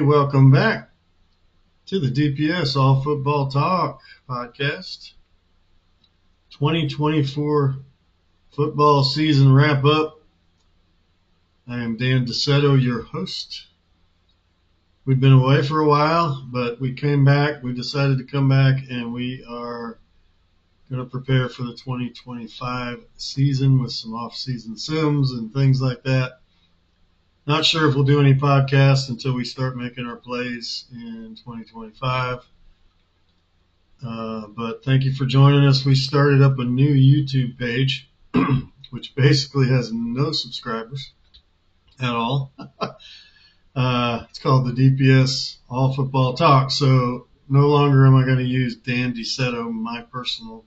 welcome back to the DPS All Football Talk podcast. 2024 football season wrap up. I am Dan DeSetto, your host. We've been away for a while, but we came back. We decided to come back, and we are going to prepare for the 2025 season with some off-season sims and things like that. Not sure if we'll do any podcasts until we start making our plays in 2025. But thank you for joining us. We started up a new YouTube page, which basically has no subscribers at all. It's called the DPS All Football Talk. So no longer am I going to use Dan DeSetto, my personal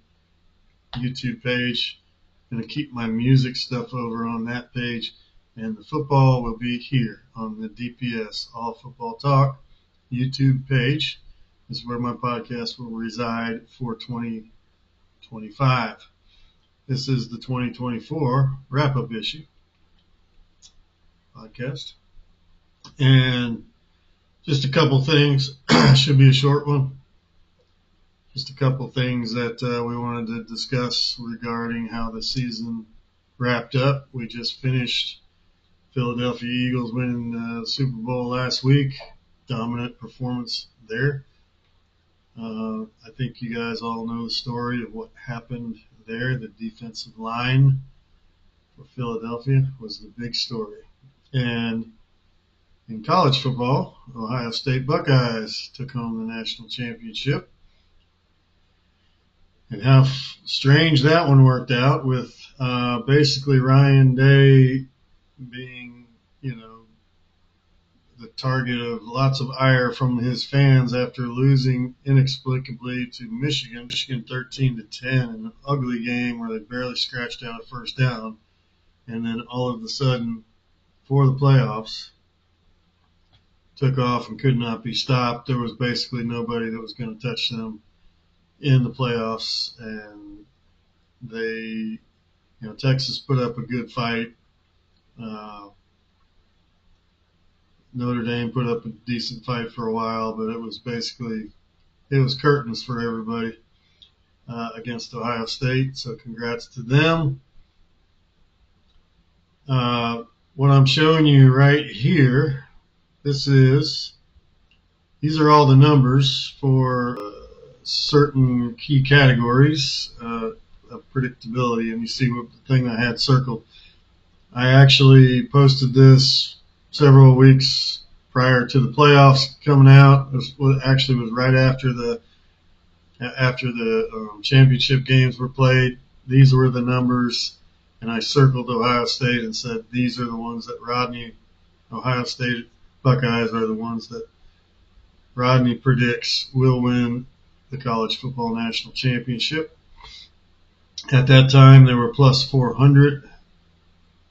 YouTube page. I'm going to keep my music stuff over on that page. And the football will be here on the DPS All Football Talk YouTube page. This is where my podcast will reside for 2025. This is the 2024 wrap-up issue podcast. And just a couple things. Should be a short one. Just a couple things that we wanted to discuss regarding how the season wrapped up. We just finished Philadelphia Eagles winning the Super Bowl last week. Dominant performance there. I think you guys all know the story of what happened there. The defensive line for Philadelphia was the big story. And in college football, Ohio State Buckeyes took home the national championship. And how strange that one worked out with basically Ryan Day being, the target of lots of ire from his fans after losing inexplicably to Michigan 13-10 in an ugly game where they barely scratched out a first down. And then all of a sudden, for the playoffs, took off and could not be stopped. There was basically nobody that was going to touch them in the playoffs. And they, Texas put up a good fight. Notre Dame put up a decent fight for a while, but it was curtains for everybody against Ohio State. So congrats to them. What I'm showing you right here, these are all the numbers for certain key categories of predictability, and you see what the thing I had circled. I actually posted this several weeks prior to the playoffs coming out. It was right after the championship games were played. These were the numbers, and I circled Ohio State and said these are the ones that Ohio State Buckeyes are the ones that Rodney predicts will win the college football national championship. At that time, there were plus 400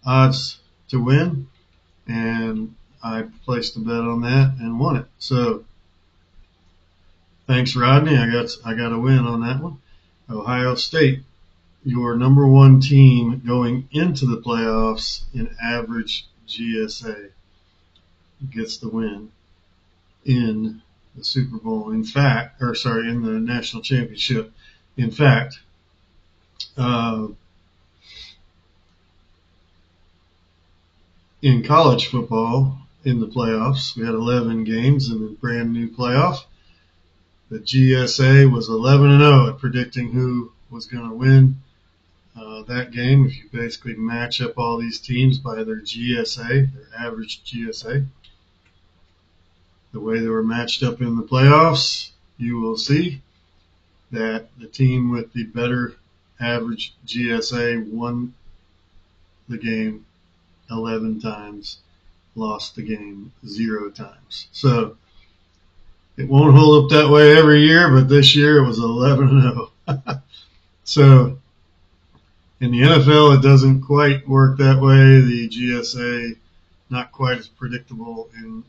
odds to win. And I placed a bet on that and won it. So thanks, Rodney. I got a win on that one. Ohio State, your number one team going into the playoffs in average GSA, gets the win in the Super Bowl. In the national championship. In fact, in college football, in the playoffs, we had 11 games in the brand new playoff. The GSA was 11-0 at predicting who was going to win that game. If you basically match up all these teams by their GSA, their average GSA, the way they were matched up in the playoffs, you will see that the team with the better average GSA won the game 11 times, lost the game 0 times. So it won't hold up that way every year, but this year it was 11-0. So in the NFL, it doesn't quite work that way. The GSA, not quite as predictable in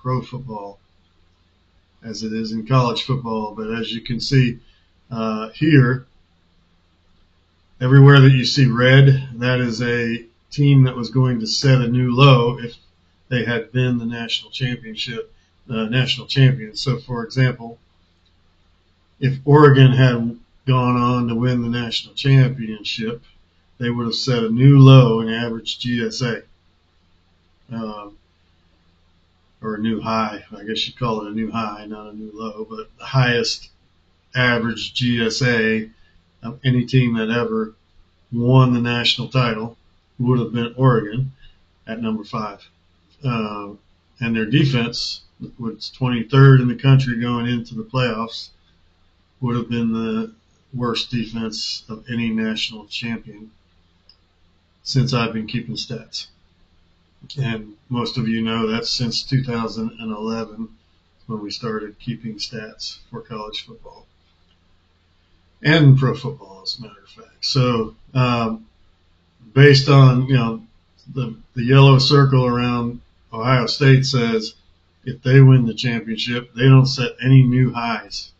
pro football as it is in college football. But as you can see here, everywhere that you see red, that is a team that was going to set a new low if they had been the national champions. So, for example, if Oregon had gone on to win the national championship, they would have set a new low in average GSA, or a new high. I guess you'd call it a new high, not a new low, but the highest average GSA of any team that ever won the national title would have been Oregon at number 5. And their defense, which was 23rd in the country going into the playoffs, would have been the worst defense of any national champion since I've been keeping stats. And most of you know that's since 2011 when we started keeping stats for college football and pro football, as a matter of fact. So based on, the yellow circle around Ohio State says if they win the championship, they don't set any new highs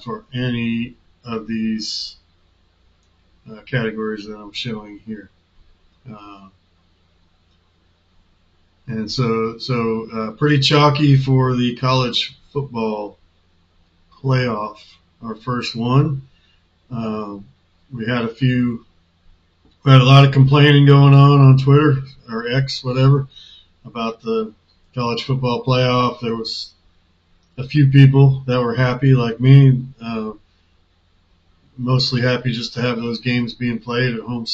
for any of these categories that I'm showing here. And so pretty chalky for the college football playoff, our first one. We had a lot of complaining going on Twitter or X, whatever, about the college football playoff. There was a few people that were happy, like me, mostly happy just to have those games being played at home,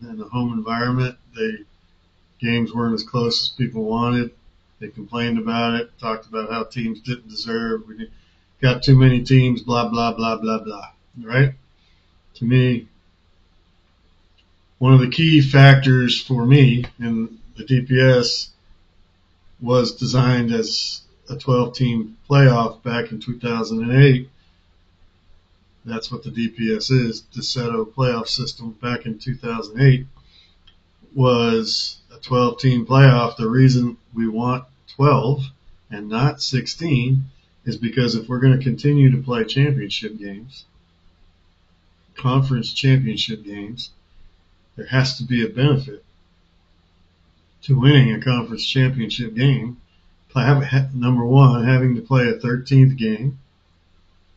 in the home environment. Games weren't as close as people wanted. They complained about it, talked about how teams didn't deserve. We got too many teams, blah, blah, blah, blah, blah, right? To me, one of the key factors for me in the DPS was designed as a 12-team playoff back in 2008. That's what the DPS is, DeSetto playoff system back in 2008, was a 12-team playoff. The reason we want 12 and not 16 is because if we're going to continue to play championship games, conference championship games, there has to be a benefit to winning a conference championship game. Number one, having to play a 13th game,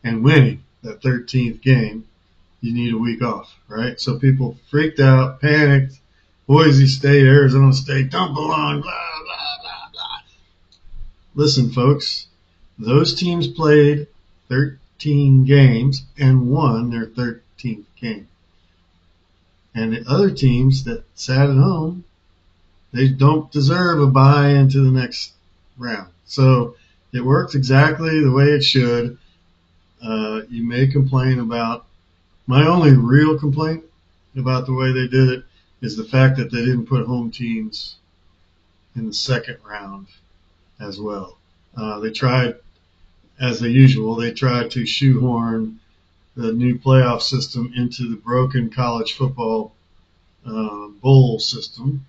and winning that 13th game, you need a week off, right? So people freaked out, panicked. Boise State, Arizona State don't belong, blah, blah, blah, blah. Listen, folks, those teams played 13 games and won their 13th game. And the other teams that sat at home, they don't deserve a bye into the next round. So it worked exactly the way it should. You may complain about, my only real complaint about the way they did it is the fact that they didn't put home teams in the second round as well. They tried, as usual, they tried to shoehorn the new playoff system into the broken college football bowl system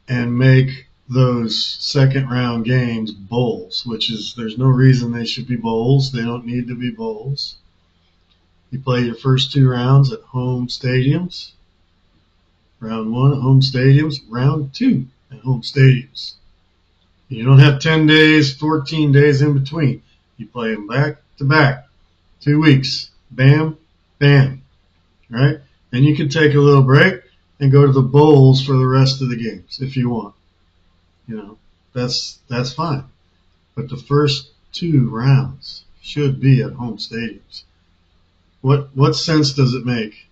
and make those second round games bowls, which is, there's no reason they should be bowls. They don't need to be bowls. You play your first 2 rounds at home stadiums. Round 1 at home stadiums. Round 2 at home stadiums. You don't have 10 days, 14 days in between. You play them back to back. 2 weeks. Bam, bam. Right? Then you can take a little break and go to the bowls for the rest of the games if you want. That's fine. But the first 2 rounds should be at home stadiums. What sense does it make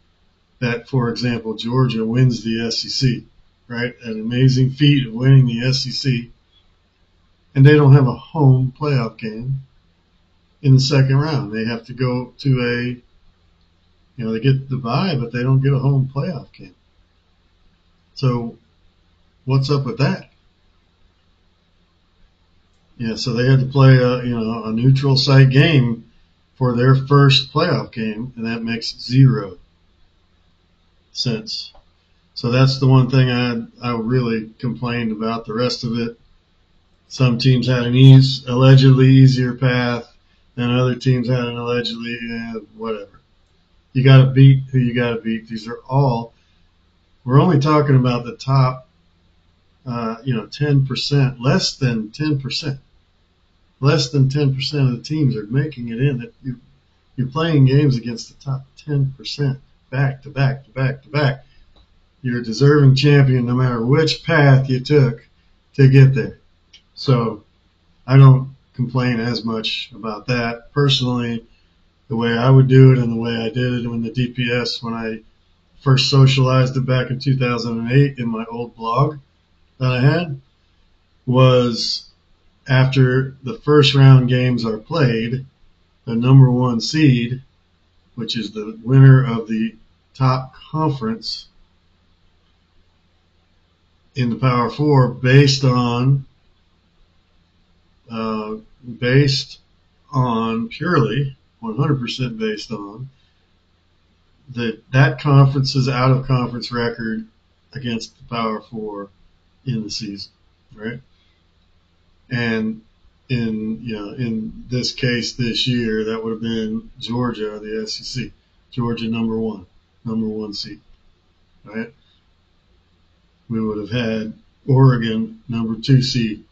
that, for example, Georgia wins the SEC, right? An amazing feat of winning the SEC, and they don't have a home playoff game in the second round. They have to go to they get the bye, but they don't get a home playoff game. So what's up with that? Yeah, so they had to play a neutral site game for their first playoff game, and that makes 0 sense. So that's the one thing I really complained about. The rest of it, some teams had an allegedly easier path than other teams had an allegedly whatever. You got to beat who you got to beat. We're only talking about the top 10%, less than 10%. Less than 10% of the teams are making it in. That you're playing games against the top 10% back to back to back to back. You're a deserving champion no matter which path you took to get there. So I don't complain as much about that. Personally, the way I would do it and the way I did it in the DPS when I first socialized it back in 2008 in my old blog that I had was after the first round games are played, the number one seed, which is the winner of the top conference in the Power Four, based on purely 100% based on that conference's out of conference record against the Power Four in the season, right? And in this case this year, that would have been Georgia, the SEC, Georgia number one seed, right? We would have had Oregon number 2 seed.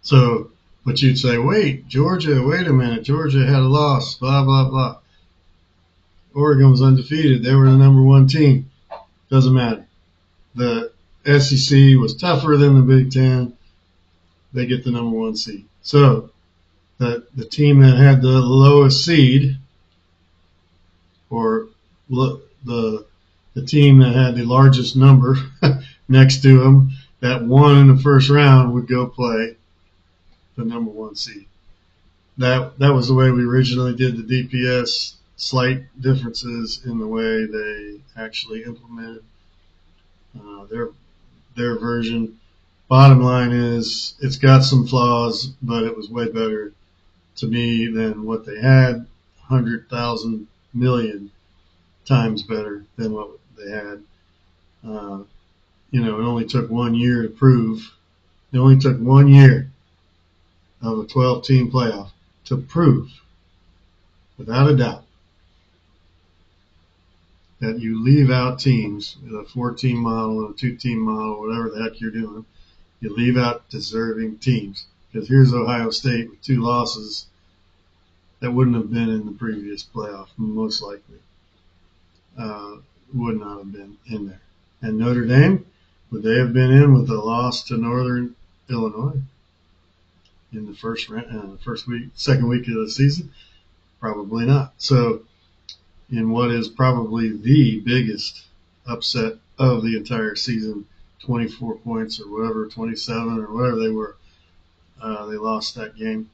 So, but you'd say, wait a minute, Georgia had a loss, blah blah blah. Oregon was undefeated; they were the number 1 team. Doesn't matter. The SEC was tougher than the Big Ten. They get the number 1 seed. So the team that had the lowest seed, or the team that had the largest number next to them, that won in the first round, would go play the number 1 seed. That was the way we originally did the DPS. Slight differences in the way they actually implemented their version. Bottom line is, it's got some flaws, but it was way better to me than what they had. 100,000 million times better than what they had. It only took 1 year to prove. It only took 1 year of a 12-team playoff to prove, without a doubt, that you leave out teams with a 4-team model, a 2-team model, whatever the heck you're doing. You leave out deserving teams. Because here's Ohio State with 2 losses that wouldn't have been in the previous playoff, most likely. Would not have been in there. And Notre Dame, would they have been in with a loss to Northern Illinois in the second week of the season? Probably not. So, in what is probably the biggest upset of the entire season, 24 points or whatever, 27 or whatever they were, they lost that game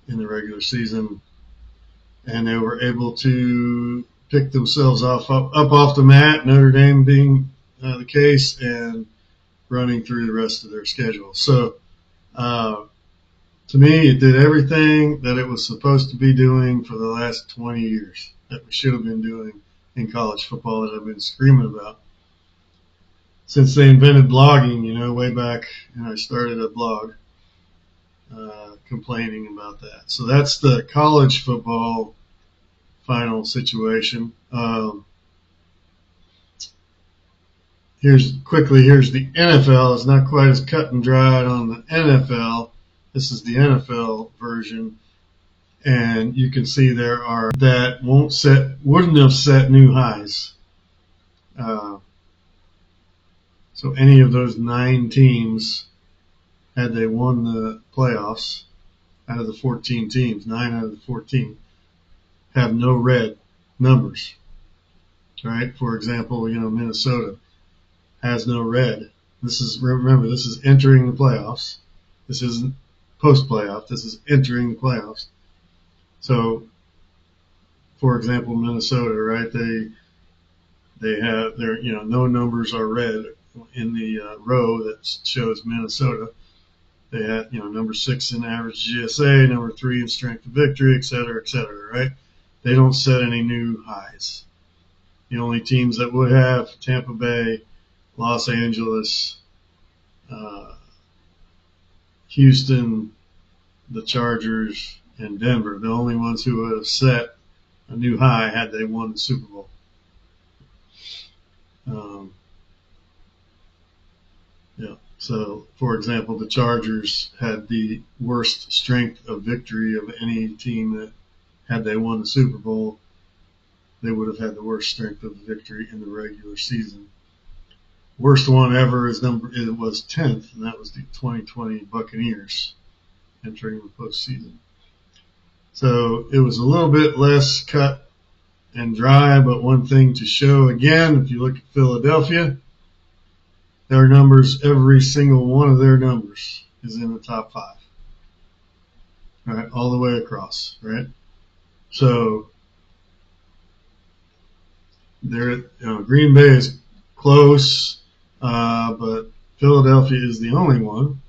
in the regular season, and they were able to pick themselves up off the mat, Notre Dame being the case, and running through the rest of their schedule. So, to me, it did everything that it was supposed to be doing for the last 20 years that we should have been doing in college football, that I've been screaming about since they invented blogging, way back, and I started a blog complaining about that. So that's the college football final situation. Here's the NFL. It's not quite as cut and dried on the NFL. This is the NFL version, and you can see there are that wouldn't have set new highs. So any of those 9 teams, had they won the playoffs, out of the 14 teams, 9 out of the 14 have no red numbers, right? For example, Minnesota has no red. Remember, this is entering the playoffs. This isn't post-playoff. This is entering the playoffs. So, for example, Minnesota, right? They have no numbers are red in the row that shows Minnesota. They had number 6 in average GSA, number 3 in strength of victory, et cetera, right? They don't set any new highs. The only teams that would have: Tampa Bay, Los Angeles, Houston, the Chargers, and Denver. The only ones who would have set a new high had they won the Super Bowl. Yeah. So, for example, the Chargers had the worst strength of victory of any team that, had they won the Super Bowl, they would have had the worst strength of victory in the regular season. Worst one ever it was 10th, and that was the 2020 Buccaneers entering the postseason. So it was a little bit less cut and dry, but one thing to show again, if you look at Philadelphia, their numbers, every single one of their numbers is in the top 5. Right, all the way across, right? So Green Bay is close, but Philadelphia is the only one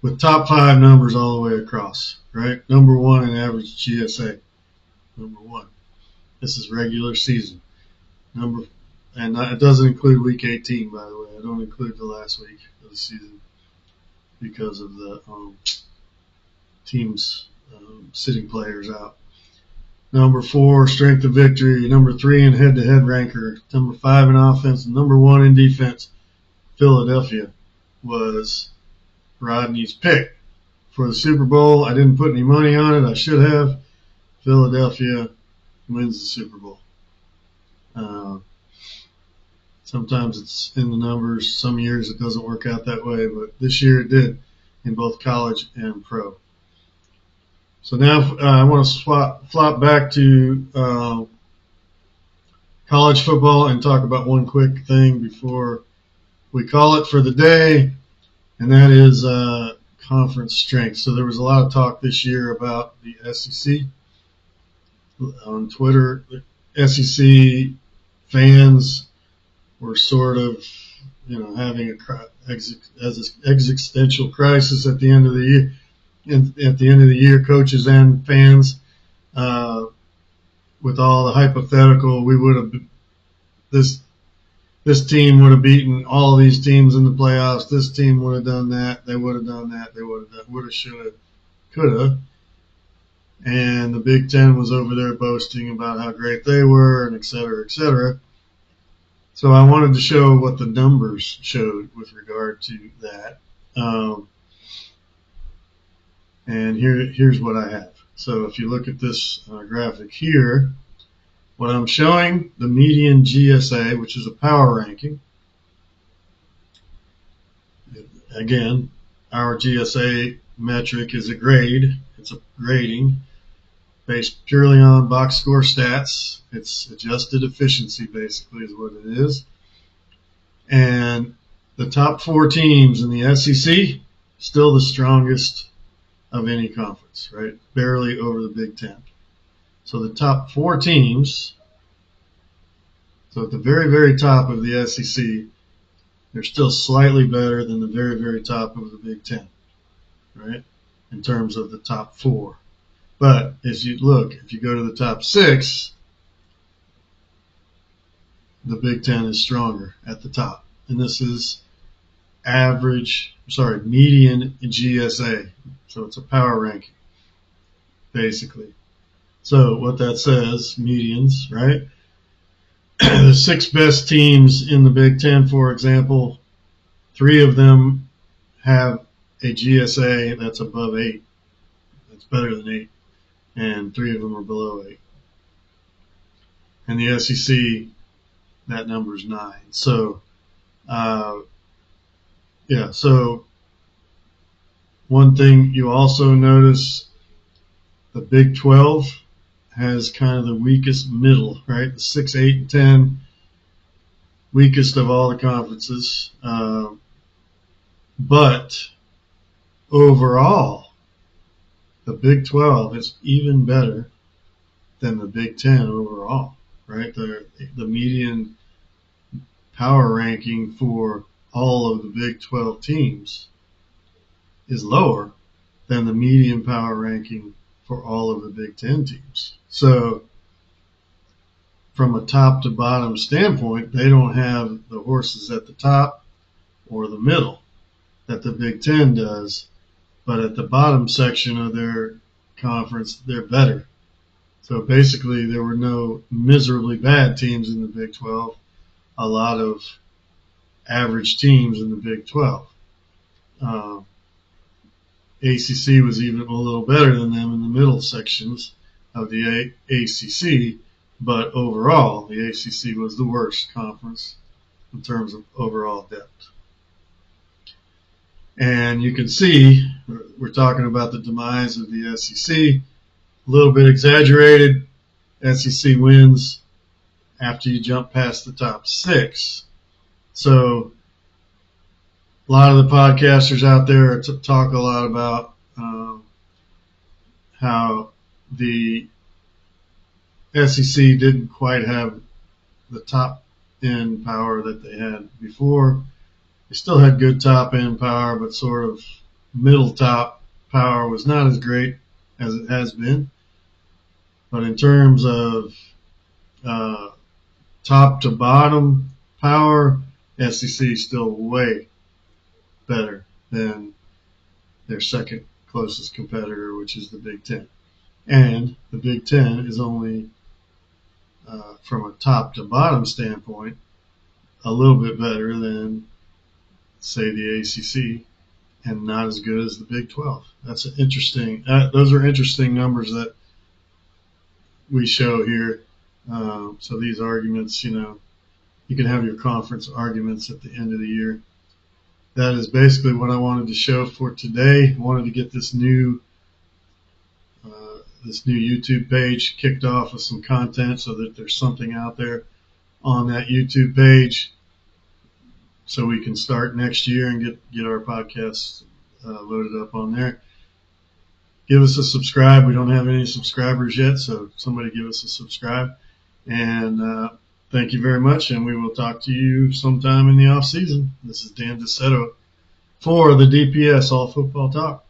with top 5 numbers all the way across, right? Number 1 in average GSA, number 1. This is regular season. And it doesn't include week 18, by the way. I don't include the last week of the season because of the teams sitting players out. Number 4, strength of victory. Number 3 in head-to-head ranker. Number 5 in offense. And number 1 in defense. Philadelphia was Rodney's pick for the Super Bowl. I didn't put any money on it. I should have. Philadelphia wins the Super Bowl. Sometimes it's in the numbers. Some years it doesn't work out that way, but this year it did in both college and pro. So now I want to flop back to college football and talk about one quick thing before we call it for the day, and that is conference strength. So there was a lot of talk this year about the SEC on Twitter. The SEC fans were sort of, having an existential crisis at the end of the year. At the end of the year, coaches and fans, with all the hypothetical, we would have this team would have beaten all these teams in the playoffs. This team would have done that. They would have done that. They would have, should have, could have. And the Big Ten was over there boasting about how great they were, and et cetera, et cetera. So I wanted to show what the numbers showed with regard to that. And here's what I have. So if you look at this graphic here, what I'm showing, the median GSA, which is a power ranking. Again, our GSA metric is a grade. It's a grading based purely on box score stats. It's adjusted efficiency, basically, is what it is. And the top 4 teams in the SEC, still the strongest of any conference, right? Barely over the Big Ten. So the top 4 teams, so at the very, very top of the SEC, they're still slightly better than the very, very top of the Big Ten, right? In terms of the top 4. But as you look, if you go to the top 6, the Big Ten is stronger at the top. And this is median GSA. So it's a power ranking, basically. So what that says, medians, right? The 6 best teams in the Big Ten, for example, 3 of them have a GSA that's above 8. That's better than 8. And 3 of them are below 8. And the SEC, that number is 9. So, so one thing you also notice, the Big 12 has kind of the weakest middle, right? The 6, 8, and 10, weakest of all the conferences. But overall, the Big 12 is even better than the Big 10 overall, right? The median power ranking for all of the Big 12 teams is lower than the median power ranking for all of the Big 10 teams. So from a top to bottom standpoint, they don't have the horses at the top or the middle that the Big 10 does. But at the bottom section of their conference, they're better. So basically, there were no miserably bad teams in the Big 12. A lot of average teams in the Big 12. ACC was even a little better than them in the middle sections of the ACC, but overall, the ACC was the worst conference in terms of overall depth. And you can see, we're talking about the demise of the SEC, a little bit exaggerated. SEC wins after you jump past the top 6. So a lot of the podcasters out there talk a lot about how the SEC didn't quite have the top end power that they had before. They still had good top end power, but sort of middle top power was not as great as it has been. But in terms of top to bottom power, SEC is still way better than their second closest competitor, which is the Big Ten. And the Big Ten is only, from a top to bottom standpoint, a little bit better than, say, the ACC, and not as good as the Big 12. That's an interesting. Those are interesting numbers that we show here. So these arguments, you can have your conference arguments at the end of the year. That is basically what I wanted to show for today. I wanted to get this new YouTube page kicked off with some content so that there's something out there on that YouTube page so we can start next year and get our podcasts loaded up on there. Give us a subscribe. We don't have any subscribers yet, so somebody give us a subscribe. And thank you very much, and we will talk to you sometime in the off season. This is Dan DeSetto for the DPS All Football Talk.